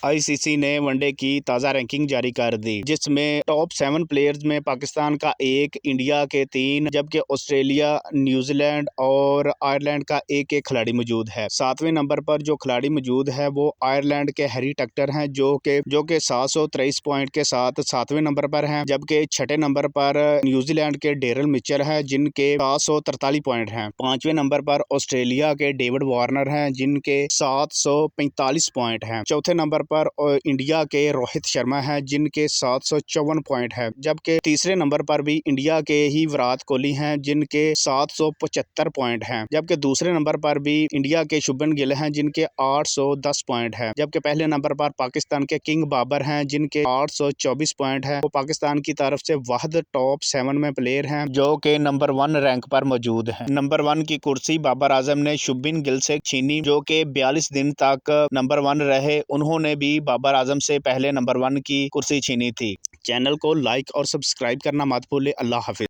ICC ने one day की ताज़ा रैंकिंग जारी कर दी, जिसमें टॉप 7 प्लेयर्स में पाकिस्तान का 1, इंडिया के 3, जबकि ऑस्ट्रेलिया, न्यूजीलैंड और आयरलैंड का 1-1 खिलाड़ी मौजूद है। 7वें नंबर पर जो खिलाड़ी मौजूद है वो आयरलैंड के हैरी टक्टर हैं, जो कि 723 पॉइंट के साथ 7वें नंबर पर हैं, जबकि 6ठे नंबर पर न्यूजीलैंड के डेरल मिचेल है, जिनके 743 पॉइंट हैं। 5वें नंबर पर ऑस्ट्रेलिया के डेविड वार्नर हैं, जिनके 745 पॉइंट हैं। चौथे नंबर पर इंडिया के रोहित शर्मा हैं, जिनके 754 पॉइंट है, जबकि तीसरे नंबर पर भी इंडिया के ही विराट कोहली हैं, जिनके 775 पॉइंट हैं, जबकि दूसरे नंबर पर भी इंडिया के शुभमन गिल हैं, जिनके 810 पॉइंट है, जबकि पहले नंबर पर पाकिस्तान के किंग बाबर हैं, जिनके 824 पॉइंट है। वो पाकिस्तान की तरफ से वाहिद टॉप 7 में प्लेयर हैं जो कि नंबर 1 रैंक पर मौजूद है। नंबर 1 की कुर्सी बाबर आजम ने शुभमन गिल से छीनी, जो कि 42 दिन तक नंबर 1 रहे। उन्होंने भी बाबर आजम से पहले नंबर 1 की कुर्सी छीनी थी। चैनल को लाइक और सब्सक्राइब करना मत भूलें। अल्लाह हाफिज।